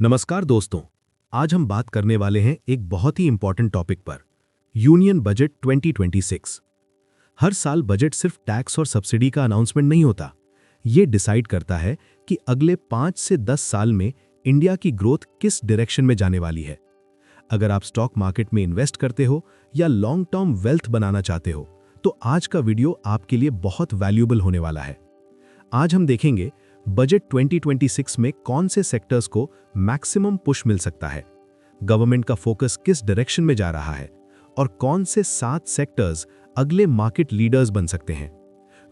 नमस्कार दोस्तों, आज हम बात करने वाले हैं एक बहुत ही इंपॉर्टेंट टॉपिक पर, यूनियन बजट 2026। हर साल बजट सिर्फ टैक्स और सब्सिडी का अनाउंसमेंट नहीं होता, ये डिसाइड करता है कि अगले 5 से 10 साल में इंडिया की ग्रोथ किस डायरेक्शन में जाने वाली है। अगर आप स्टॉक मार्केट में इन्वेस्ट करते हो या लॉन्ग टर्म वेल्थ बनाना चाहते हो, तो आज का वीडियो आपके लिए बहुत वैल्यूएबल होने वाला है। आज हम देखेंगे बजट 2026 में कौन से सेक्टर्स को मैक्सिमम पुश मिल सकता है, गवर्नमेंट का फोकस किस डायरेक्शन में जा रहा है और कौन से 7 सेक्टर्स अगले मार्केट लीडर्स बन सकते हैं।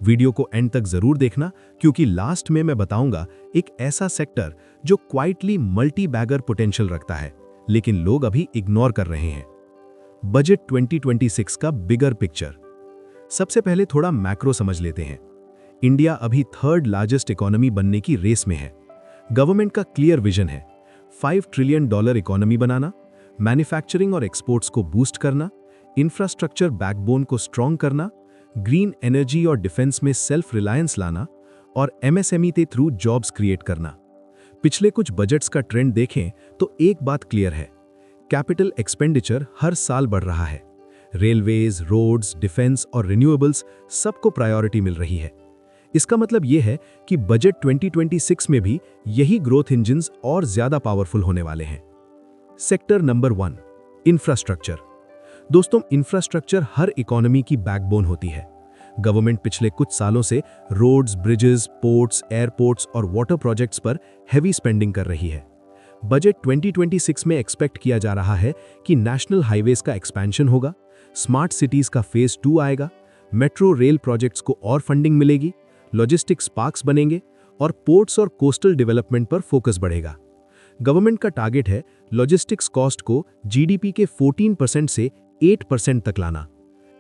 वीडियो को एंड तक जरूर देखना, क्योंकि लास्ट में मैं बताऊंगा एक ऐसा सेक्टर जो क्वाइटली मल्टी बैगर पोटेंशियल रखता है, लेकिन लोग अभी इग्नोर कर रहे हैं। बजट 2026 का बिगर पिक्चर। सबसे पहले थोड़ा मैक्रो समझ लेते हैं। इंडिया अभी 3rd लार्जेस्ट इकोनॉमी बनने की रेस में है। गवर्नमेंट का क्लियर विजन है, $5 ट्रिलियन इकोनॉमी बनाना, मैन्युफैक्चरिंग और एक्सपोर्ट्स को बूस्ट करना, इंफ्रास्ट्रक्चर बैकबोन को स्ट्रॉन्ग करना, ग्रीन एनर्जी और डिफेंस में सेल्फ रिलायंस लाना और MSME के थ्रू जॉब्स क्रिएट करना। पिछले कुछ बजट्स का ट्रेंड देखें तो एक बात क्लियर है, कैपिटल एक्सपेंडिचर हर साल बढ़ रहा है। रेलवेज, रोड्स, डिफेंस और रिन्यूएबल्स सबको प्रायोरिटी मिल रही है। इसका मतलब यह है कि बजट 2026 में भी यही ग्रोथ इंजन्स और ज्यादा पावरफुल होने वाले हैं। Sector number 1, infrastructure. दोस्तों, इंफ्रास्ट्रक्चर हर इकोनॉमी की बैकबोन होती है। गवर्नमेंट पिछले कुछ सालों से रोड्स, ब्रिजेस, पोर्ट्स, एयरपोर्ट्स और वाटर प्रोजेक्ट्स पर हैवी स्पेंडिंग कर रही है। बजट 2026 में एक्सपेक्ट किया जा रहा है कि नेशनल हाईवेज का एक्सपेंशन होगा, स्मार्ट सिटीज का फेज 2 आएगा, मेट्रो रेल प्रोजेक्ट्स को और फंडिंग मिलेगी, लॉजिस्टिक्स पार्क्स बनेंगे और पोर्ट्स और कोस्टल डेवलपमेंट पर फोकस बढ़ेगा। गवर्नमेंट का टारगेट है लॉजिस्टिक्स कॉस्ट को जीडीपी के 14% से 8% तक लाना।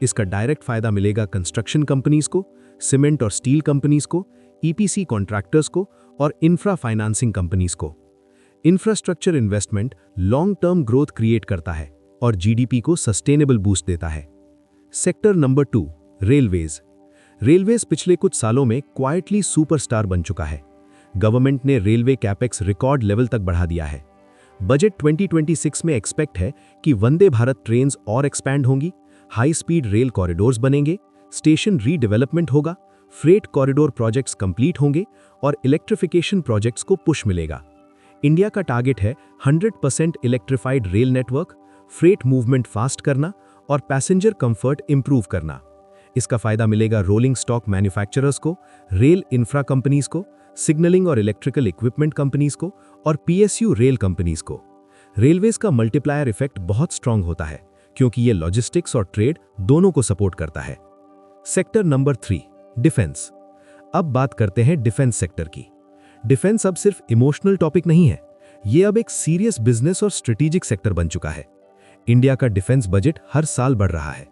इसका डायरेक्ट फायदा मिलेगा कंस्ट्रक्शन कंपनीज को, सीमेंट और स्टील कंपनीज को, ईपीसी कॉन्ट्रैक्टर्स को और इंफ्रा फाइनेंसिंग कंपनीज को। Infrastructure investment long term growth create करता है और जीडीपी को सस्टेनेबल बूस्ट देता है। Sector number 2, railways. रेलवेज पिछले कुछ सालों में क्वाइटली सुपरस्टार बन चुका है। गवर्नमेंट ने रेलवे कैपेक्स रिकॉर्ड लेवल तक बढ़ा दिया है। बजट 2026 में एक्सपेक्ट है कि वंदे भारत ट्रेन्स और एक्सपैंड होंगी, हाई स्पीड रेल कॉरिडोर्स बनेंगे, स्टेशन रीडेवलपमेंट होगा, फ्रेट कॉरिडोर प्रोजेक्ट्स कंप्लीट होंगे और इलेक्ट्रिफिकेशन प्रोजेक्ट्स को पुश मिलेगा। इंडिया का टारगेट है 100% electrified rail network, freight movement fast करना और पैसेंजर कंफर्ट इंप्रूव करना। इसका फायदा मिलेगा रोलिंग स्टॉक मैन्युफैक्चरर्स को, रेल इंफ्रा कंपनीज को, सिग्नलिंग और इलेक्ट्रिकल इक्विपमेंट कंपनीज को और PSU रेल कंपनीज को। रेलवेज का मल्टीप्लायर इफेक्ट बहुत स्ट्रांग होता है, क्योंकि ये लॉजिस्टिक्स और ट्रेड दोनों को सपोर्ट करता है। Sector number 3, defence. अब बात करते हैं डिफेंस सेक्टर की। डिफेंस अब सिर्फ इमोशनल टॉपिक नहीं है, ये अब एक सीरियस बिजनेस और स्ट्रेटेजिक सेक्टर बन चुका है। इंडिया का डिफेंस बजट हर साल बढ़ रहा है।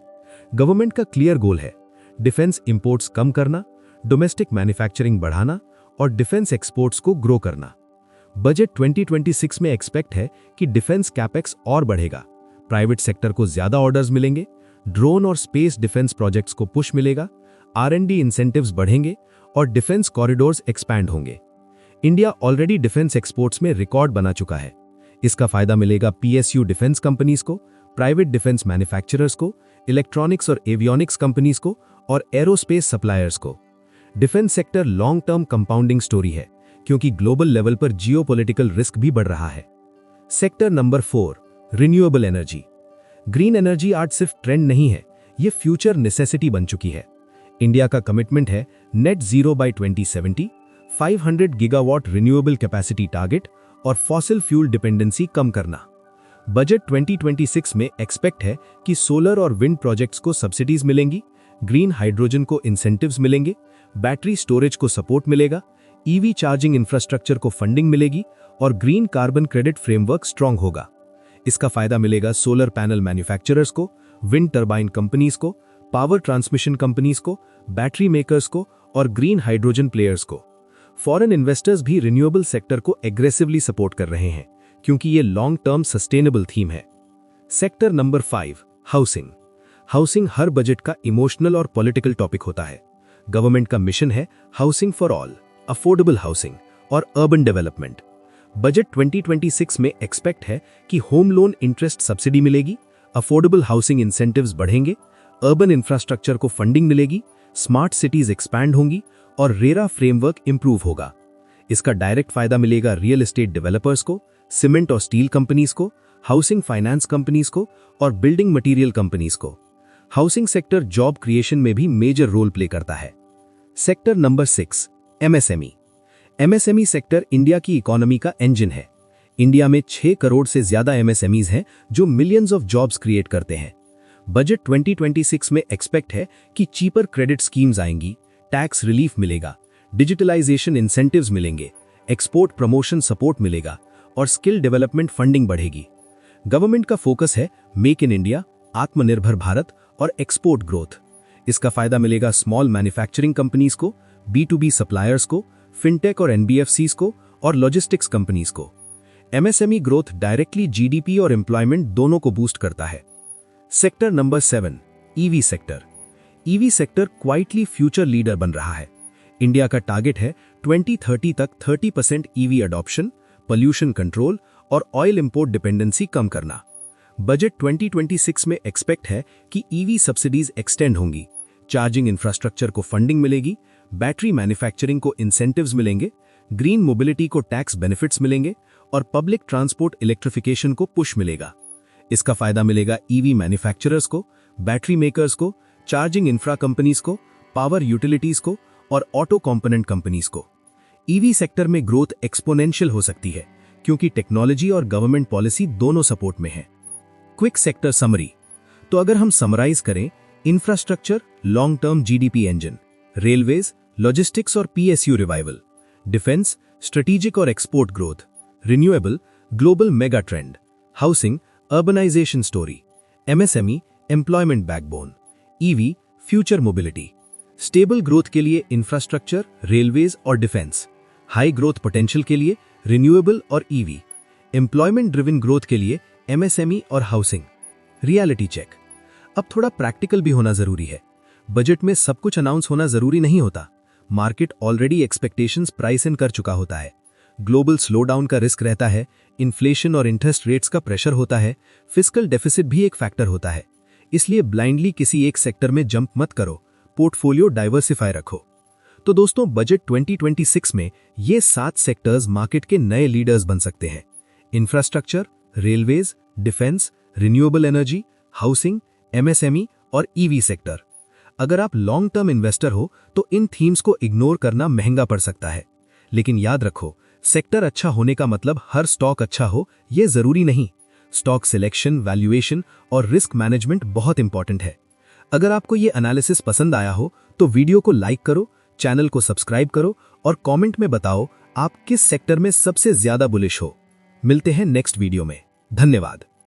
गवर्नमेंट का क्लियर गोल है डिफेंस इंपोर्ट्स कम करना, डोमेस्टिक मैन्युफैक्चरिंग बढ़ाना और डिफेंस एक्सपोर्ट्स को ग्रो करना। बजट 2026 में एक्सपेक्ट है कि डिफेंस कैपेक्स और बढ़ेगा, प्राइवेट सेक्टर को ज्यादा ऑर्डर्स मिलेंगे, ड्रोन और स्पेस डिफेंस प्रोजेक्ट्स को पुश मिलेगा, R&D इंसेंटिव्स बढ़ेंगे और डिफेंस कॉरिडोर्स एक्सपैंड होंगे। इंडिया ऑलरेडी डिफेंस एक्सपोर्ट्स में रिकॉर्ड बना चुका है। इसका फायदा मिलेगा PSU डिफेंस कंपनीज को, प्राइवेट डिफेंस मैन्युफैक्चरर्स को, इलेक्ट्रॉनिक्स और एवियोनिक्स कंपनीज को और एरोस्पेस सप्लायर्स को। Defence sector long term compounding story है, क्योंकि ग्लोबल लेवल पर जियोपॉलिटिकल रिस्क भी बढ़ रहा है। Sector number 4, renewable energy. Green energy आज सिर्फ ट्रेंड नहीं है, ये फ्यूचर नेसेसिटी बन चुकी है। इंडिया का कमिटमेंट है net zero by 2070, 500 gigawatt renewable capacity target और फॉसिल फ्यूल डिपेंडेंसी कम करना। बजट 2026 में एक्सपेक्ट है कि सोलर और विंड प्रोजेक्ट्स को सब्सिडीज मिलेंगी, ग्रीन हाइड्रोजन को इंसेंटिव्स मिलेंगे, बैटरी स्टोरेज को सपोर्ट मिलेगा, EV चार्जिंग इंफ्रास्ट्रक्चर को फंडिंग मिलेगी और green carbon credit framework strong होगा। इसका फायदा मिलेगा सोलर पैनल मैन्युफैक्चरर्स को, विंड टर्बाइन कंपनीज को, पावर ट्रांसमिशन कंपनीज को, बैटरी मेकर्स को और ग्रीन हाइड्रोजन प्लेयर्स को। फॉरेन इन्वेस्टर्स भी रिन्यूएबल सेक्टर को एग्रेसिवली सपोर्ट कर रहे हैं, क्योंकि ये लॉन्ग टर्म सस्टेनेबल थीम है। Sector number 5, housing. हाउसिंग हर बजट का इमोशनल और पॉलिटिकल टॉपिक होता है। गवर्नमेंट का मिशन है housing for all, affordable housing और अर्बन डेवलपमेंट। बजट 2026 में एक्सपेक्ट है कि होम लोन इंटरेस्ट सब्सिडी मिलेगी, अफोर्डेबल हाउसिंग इंसेंटिव्स बढ़ेंगे, अर्बन इंफ्रास्ट्रक्चर को फंडिंग मिलेगी, स्मार्ट सिटीज एक्सपैंड होंगी और रेरा फ्रेमवर्क इंप्रूव होगा। इसका डायरेक्ट फायदा मिलेगा रियल एस्टेट डेवलपर्स को, सीमेंट और स्टील कंपनीज को, हाउसिंग फाइनेंस कंपनीज को और बिल्डिंग मटेरियल कंपनीज को। हाउसिंग सेक्टर जॉब क्रिएशन में भी मेजर रोल प्ले करता है। Sector number 6, MSME. MSME sector India की इकोनॉमी का इंजन है। इंडिया में 6 करोड़ से ज्यादा एमएसएमईज हैं जो मिलियंस ऑफ जॉब्स क्रिएट करते हैं। बजट 2026 में एक्सपेक्ट है कि चीपर क्रेडिट स्कीम्स आएंगी, टैक्स रिलीफ मिलेगा, डिजिटलाइजेशन इंसेंटिव्स मिलेंगे, एक्सपोर्ट प्रमोशन सपोर्ट मिलेगा और स्किल डेवलपमेंट फंडिंग बढ़ेगी। गवर्नमेंट का फोकस है मेक इन इंडिया, आत्मनिर्भर भारत और एक्सपोर्ट ग्रोथ। इसका फायदा मिलेगा स्मॉल मैन्युफैक्चरिंग कंपनीज को, B2B सप्लायर्स को, फिनटेक और एनबीएफसीज को और लॉजिस्टिक्स कंपनीज को। एमएसएमई ग्रोथ डायरेक्टली जीडीपी और एम्प्लॉयमेंट दोनों को बूस्ट करता है। Sector number 7, EV sector. EV sector quietly future leader बन रहा है। इंडिया का टारगेट है 2030 तक 30% ईवी अडॉप्शन, पोल्यूशन कंट्रोल और ऑयल इंपोर्ट डिपेंडेंसी कम करना। बजट 2026 में एक्सपेक्ट है कि ईवी सब्सिडीज एक्सटेंड होंगी, चार्जिंग इंफ्रास्ट्रक्चर को फंडिंग मिलेगी, बैटरी मैन्युफैक्चरिंग को इंसेंटिव्स मिलेंगे, ग्रीन मोबिलिटी को टैक्स बेनिफिट्स मिलेंगे और पब्लिक ट्रांसपोर्ट इलेक्ट्रिफिकेशन को पुश मिलेगा। इसका फायदा मिलेगा ईवी मैन्युफैक्चरर्स को, बैटरी मेकर्स को, चार्जिंग इंफ्रा कंपनीज को, पावर यूटिलिटीज को और ऑटो कंपोनेंट कंपनीज को। ईवी सेक्टर में ग्रोथ एक्सपोनेंशियल हो सकती है क्योंकि टेक्नोलॉजी और गवर्नमेंट पॉलिसी दोनों सपोर्ट में है। Quick sector summary. तो अगर हम समराइज करें, infrastructure long term GDP engine, railways, logistics और पीएसयू रिवाइवल, डिफेंस स्ट्रेटेजिक और export growth, renewable global mega trend, housing urbanisation story, MSME employment backbone, EV future mobility. Stable growth के लिए infrastructure, railways और defence, high growth potential के लिए renewable और EV, employment driven growth के लिए MSME और हाउसिंग। Reality check. अब थोड़ा प्रैक्टिकल भी होना जरूरी है। बजट में सब कुछ अनाउंस होना जरूरी नहीं होता। Market already expectations price in कर चुका होता है। ग्लोबल स्लोडाउन का रिस्क रहता है, इन्फ्लेशन और इंटरेस्ट रेट्स का प्रेशर होता है, फिस्कल डेफिसिट भी एक फैक्टर होता है। इसलिए ब्लाइंडली किसी एक सेक्टर में जंप मत करो, पोर्टफोलियो डाइवर्सिफाई रखो। तो दोस्तों, बजट 2026 में ये 7 सेक्टर्स मार्केट के नए लीडर्स बन सकते हैं। Infrastructure, railways, defence, renewable energy, housing, MSME और ईवी सेक्टर। अगर आप लॉन्ग टर्म इन्वेस्टर हो तो इन थीम्स को इग्नोर करना महंगा पड़ सकता है। लेकिन याद रखो, सेक्टर अच्छा होने का मतलब हर स्टॉक अच्छा हो ये जरूरी नहीं। स्टॉक सिलेक्शन, वैल्यूएशन और रिस्क मैनेजमेंट बहुत इंपॉर्टेंट है। अगर आपको ये एनालिसिस पसंद आया हो तो वीडियो को लाइक करो, चैनल को सब्सक्राइब करो और कमेंट में बताओ आप किस सेक्टर में सबसे ज्यादा बुलिश हो। मिलते हैं नेक्स्ट वीडियो में। धन्यवाद।